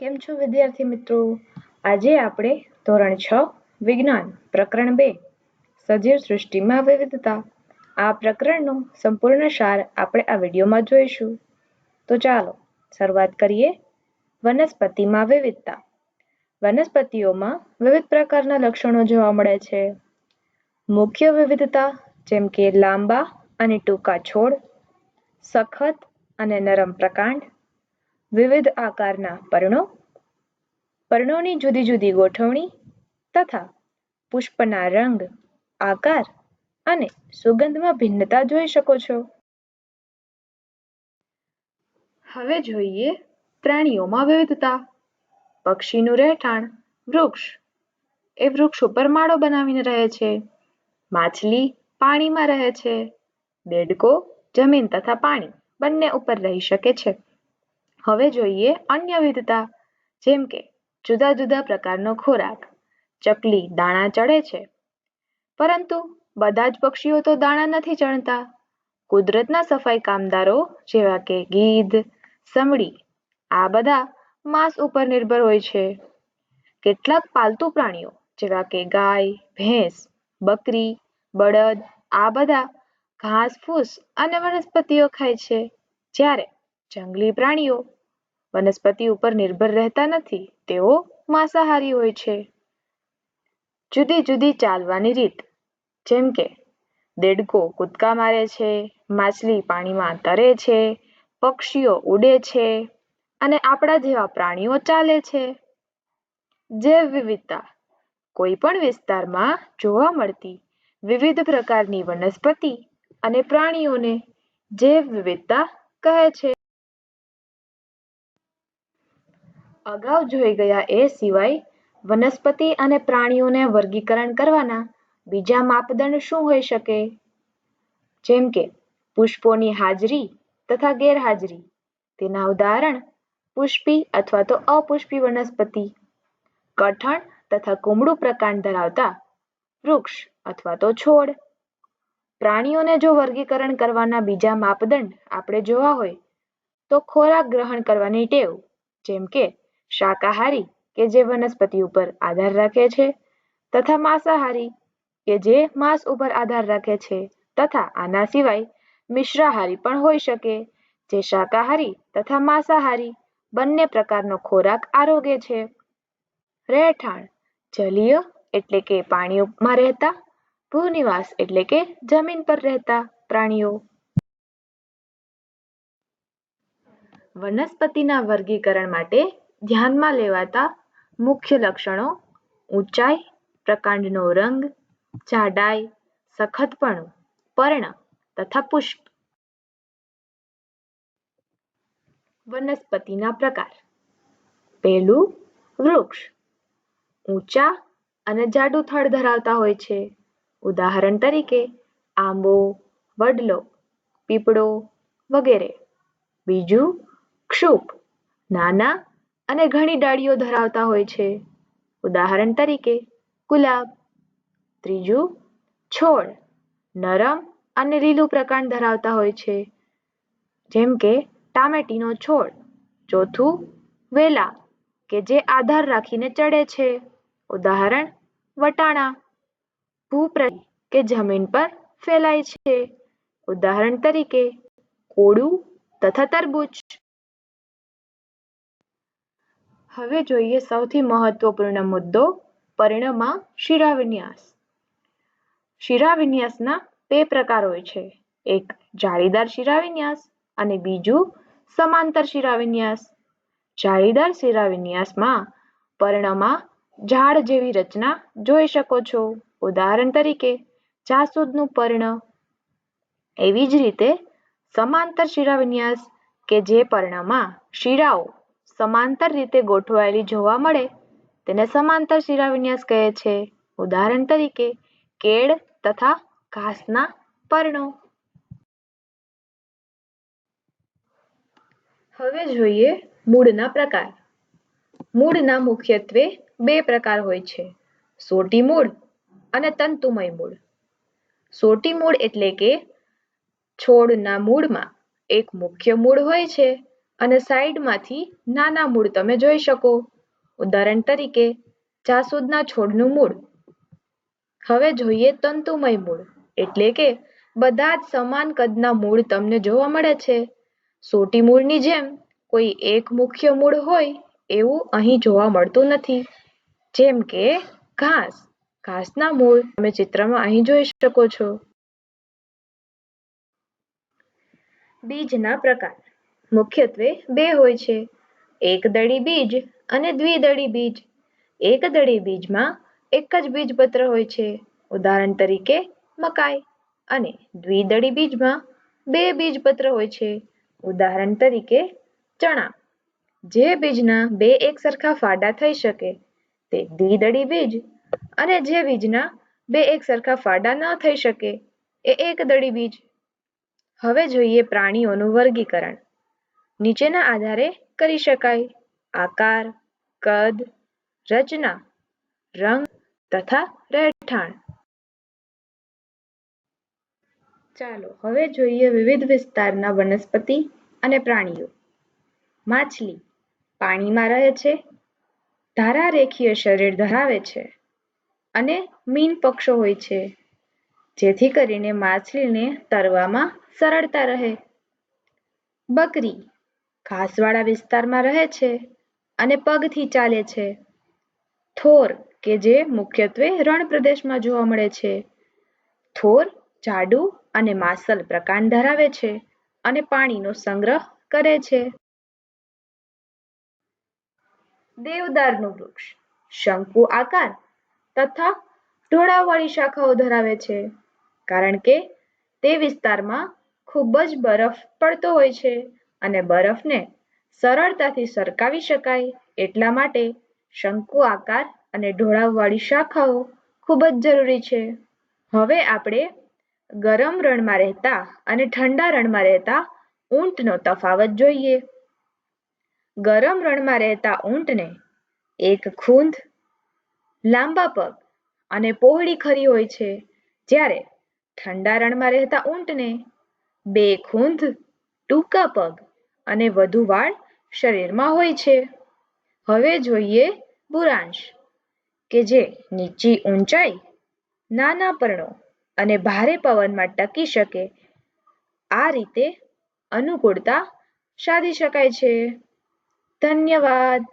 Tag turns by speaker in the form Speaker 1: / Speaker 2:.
Speaker 1: કેમ છો વિદ્યાર્થી મિત્રો? આજે આપણે ધોરણ 6 વિજ્ઞાન પ્રકરણ 2 સજીવ સૃષ્ટિમાં વિવિધતા આ પ્રકરણનો સંપૂર્ણ સાર આપણે આ વિડીયોમાં જોઈશું. તો ચાલો શરૂઆત કરીએ. વનસ્પતિમાં વિવિધતા. વનસ્પતિઓમાં વિવિધ પ્રકારના લક્ષણો જોવા મળે છે. મુખ્ય વિવિધતા જેમ કે લાંબા અને ટૂંકા છોડ, સખત અને નરમ પ્રકાંડ, વિવિધ આકારના પર્ણો, પર્ણોની જુદી જુદી ગોઠવણી તથા પુષ્પના રંગ, આકાર અને સુગંધમાં ભિન્નતા જોઈ શકો છો. હવે જોઈએ પ્રાણીઓમાં વિવિધતા. પક્ષીનું રહેઠાણ વૃક્ષ. એ વૃક્ષ ઉપર માળો બનાવીને રહે છે. માછલી પાણીમાં રહે છે. દેડકો જમીન તથા પાણી બંને ઉપર રહી શકે છે. હવે જોઈએ અન્ય વિવિધતા જેમ કે જુદા જુદા પ્રકારનો ખોરાક. ચકલી દાણા ચડે છે, પરંતુ બધા જ પક્ષીઓ તો દાણા નથી ચણતા. કુદરતના સફાઈ કામદારો જેવા કે ગીધ, સમડી આ બધા માંસ ઉપર નિર્ભર હોય છે. કેટલાક પાલતુ પ્રાણીઓ જેવા કે ગાય, ભેંસ, બકરી, બળદ આ બધા ઘાસ ફૂસ અને વનસ્પતિઓ ખાય છે, જ્યારે જંગલી પ્રાણીઓ વનસ્પતિ ઉપર નિર્ભર રહેતા નથી, તેઓ માંસાહારી હોય છે. જુદી જુદી ચાલવાની રીત જેમ કે દેડકો કૂદકા મારે છે, માછલી પાણીમાં તરે છે, પક્ષીઓ ઉડે છે અને આપણા જેવા પ્રાણીઓ ચાલે છે. જૈવ વિવિધતા. કોઈ પણ વિસ્તારમાં જોવા મળતી વિવિધ પ્રકારની વનસ્પતિ અને પ્રાણીઓને જૈવ વિવિધતા કહે છે. અગાઉ જોઈ ગયા એ સિવાય વનસ્પતિ અને પ્રાણીઓને વર્ગીકરણ કરવાના બીજા માપદંડ શું હોઈ શકે? જેમ કે પુષ્પોની હાજરી તથા ગેરહાજરી. તેના ઉદાહરણ પુષ્પી અથવા તો અપુષ્પી વનસ્પતિ, કઠણ તથા કુમળું પ્રકાંડ ધરાવતા વૃક્ષ અથવા તો છોડ. પ્રાણીઓને જો વર્ગીકરણ કરવાના બીજા માપદંડ આપણે જોવા હોય તો ખોરાક ગ્રહણ કરવાની ટેવ, જેમ કે શાકાહારી કે જે વનસ્પતિ ઉપર આધાર રાખે છે તથા માંસાહારી કે જે માંસ ઉપર આધાર રાખે છે, તથા આના સિવાય મિશ્રાહારી પણ હોઈ શકે જે શાકાહારી તથા માંસાહારી બંને પ્રકારનો ખોરાક આરોગે છે. રહેઠાણ. જલીય એટલે કે પાણીમાં રહેતા, ભૂનિવાસ એટલે કે જમીન પર રહેતા પ્રાણીઓ. વનસ્પતિના વર્ગીકરણ માટે ધ્યાનમાં લેવાતા મુખ્ય લક્ષણો ઊંચાઈ, પ્રકાંડનો રંગ, જાડાઈ, સખતપણું, પર્ણ તથા પુષ્પ. વનસ્પતિના પ્રકાર. પહેલું વૃક્ષ. ઊંચા અને જાડું થડ ધરાવતા હોય છે. ઉદાહરણ તરીકે આંબો, વડલો, પીપળો વગેરે. બીજું ક્ષુપ. નાના અને ઘણી ડાળીઓ ધરાવતા હોય છે. ઉદાહરણ તરીકે ગુલાબ. ત્રીજું છોડ. નરમ અને લીલું પ્રકાંડ ધરાવતા હોય છે, જેમ કે ટામેટીનો છોડ. ચોથું વેલા કે જે આધાર રાખીને ચડે છે. ઉદાહરણ વટાણા. ભૂપ્રદેશ કે જમીન પર ફેલાય છે. ઉદાહરણ તરીકે કોળું તથા તરબૂચ. હવે જોઈએ સૌથી મહત્વપૂર્ણ મુદ્દો પર્ણમાં શિરાવિન્યાસ. શિરાવિન્યાસના બે પ્રકાર હોય છે, એક જાળીદાર શિરાવિન્યાસ અને બીજું સમાંતર શિરાવિન્યાસ. જાળીદાર શિરાવિન્યાસમાં પર્ણમાં ઝાડ જેવી રચના જોઈ શકો છો. ઉદાહરણ તરીકે જાસૂદનું પર્ણ. એવી જ રીતે સમાંતર શિરાવિન્યાસ કે જે પર્ણમાં શિરાઓ સમાંતર રીતે ગોઠવાયેલી જોવા મળે તેને સમાંતર શિરાવિન્યાસ કહે છે. ઉદાહરણ તરીકે કેળ તથા ઘાસના પર્ણો. હવે જોઈએ મૂળના પ્રકાર. મૂળના મુખ્યત્વે બે પ્રકાર હોય છે, સોટી મૂળ અને તંતુમય મૂળ. સોટી મૂળ એટલે કે છોડના મૂળમાં એક મુખ્ય મૂળ હોય છે અને સાઈડમાંથી નાના મૂળ તમે જોઈ શકો. ઉદાહરણ તરીકે જાસૂદના છોડનું મૂળ. હવે જોઈએ તંતુમય મૂળ, એટલે કે બધા જ સમાન કદના મૂળ તમને જોવા મળે છે. સોટી મૂળની જેમ કોઈ એક મુખ્ય મૂળ હોય એવું અહીં જોવા મળતું નથી. જેમ કે ઘાસના મૂળ તમે ચિત્રમાં અહીં જોઈ શકો છો. બીજના પ્રકાર મુખ્યત્વે બે હોય છે, એકદળી બીજ અને દ્વિદળી બીજ. એકદળી બીજમાં એક જ બીજપત્ર હોય છે, ઉદાહરણ તરીકે મકાઈ. અને દ્વિદળી બીજમાં બે બીજપત્ર હોય છે, ઉદાહરણ તરીકે ચણા. જે બીજના બે એકસરખા ફાડા થઈ શકે તે દ્વિદળી બીજ અને જે બીજના બે એકસરખા ફાડા ન થઈ શકે એ એકદળી બીજ. હવે જોઈએ પ્રાણીઓનું વર્ગીકરણ. નીચેના આધારે કરી શકાય: આકાર, કદ, રચના, રંગ તથા રહેઠાણ. ચાલો હવે જોઈએ વિવિધ વિસ્તારના વનસ્પતિ અને પ્રાણીઓ. માછલી પાણીમાં રહે છે, ધારારેખીય શરીર ધરાવે છે અને મીન પક્ષો હોય છે, જેથી કરીને માછલીને તરવામાં સરળતા રહે. બકરી ઘાસવાળા વિસ્તારમાં રહે છે અને પગથી ચાલે છે. થોર કે જે મુખ્યત્વે રણ પ્રદેશમાં જોવા મળે છે. થોર જાડું અને માસલ પ્રકાંડ ધરાવે છે અને પાણીનો સંગ્રહ કરે છે. દેવદારનું વૃક્ષ શંકુ આકાર તથા ઢોળાવવાળી શાખાઓ ધરાવે છે, કારણ કે તે વિસ્તારમાં ખૂબ જ બરફ પડતો હોય છે અને બરફને સરળતાથી સરકાવી શકાય એટલા માટે શંકુ આકાર અને ઢોળાવવાળી શાખાઓ ખૂબ જ જરૂરી છે. હવે આપણે ગરમ રણમાં રહેતા અને ઠંડા રણમાં રહેતા ઊંટનો તફાવત જોઈએ. ગરમ રણમાં રહેતા ઊંટને એક ખૂંદ, લાંબા પગ અને પહોળી ખરી હોય છે, જ્યારે ઠંડા રણમાં રહેતા ઊંટને બે ખૂંદ, ટૂંકા પગ અને વધુ વાળ શરીરમાં હોય છે. હવે જોઈએ ભૂરાંશ, કે જે નીચી ઊંચાઈ, નાના પર્ણો અને ભારે પવનમાં ટકી શકે. આ રીતે અનુકૂળતા સાધી શકાય છે. ધન્યવાદ.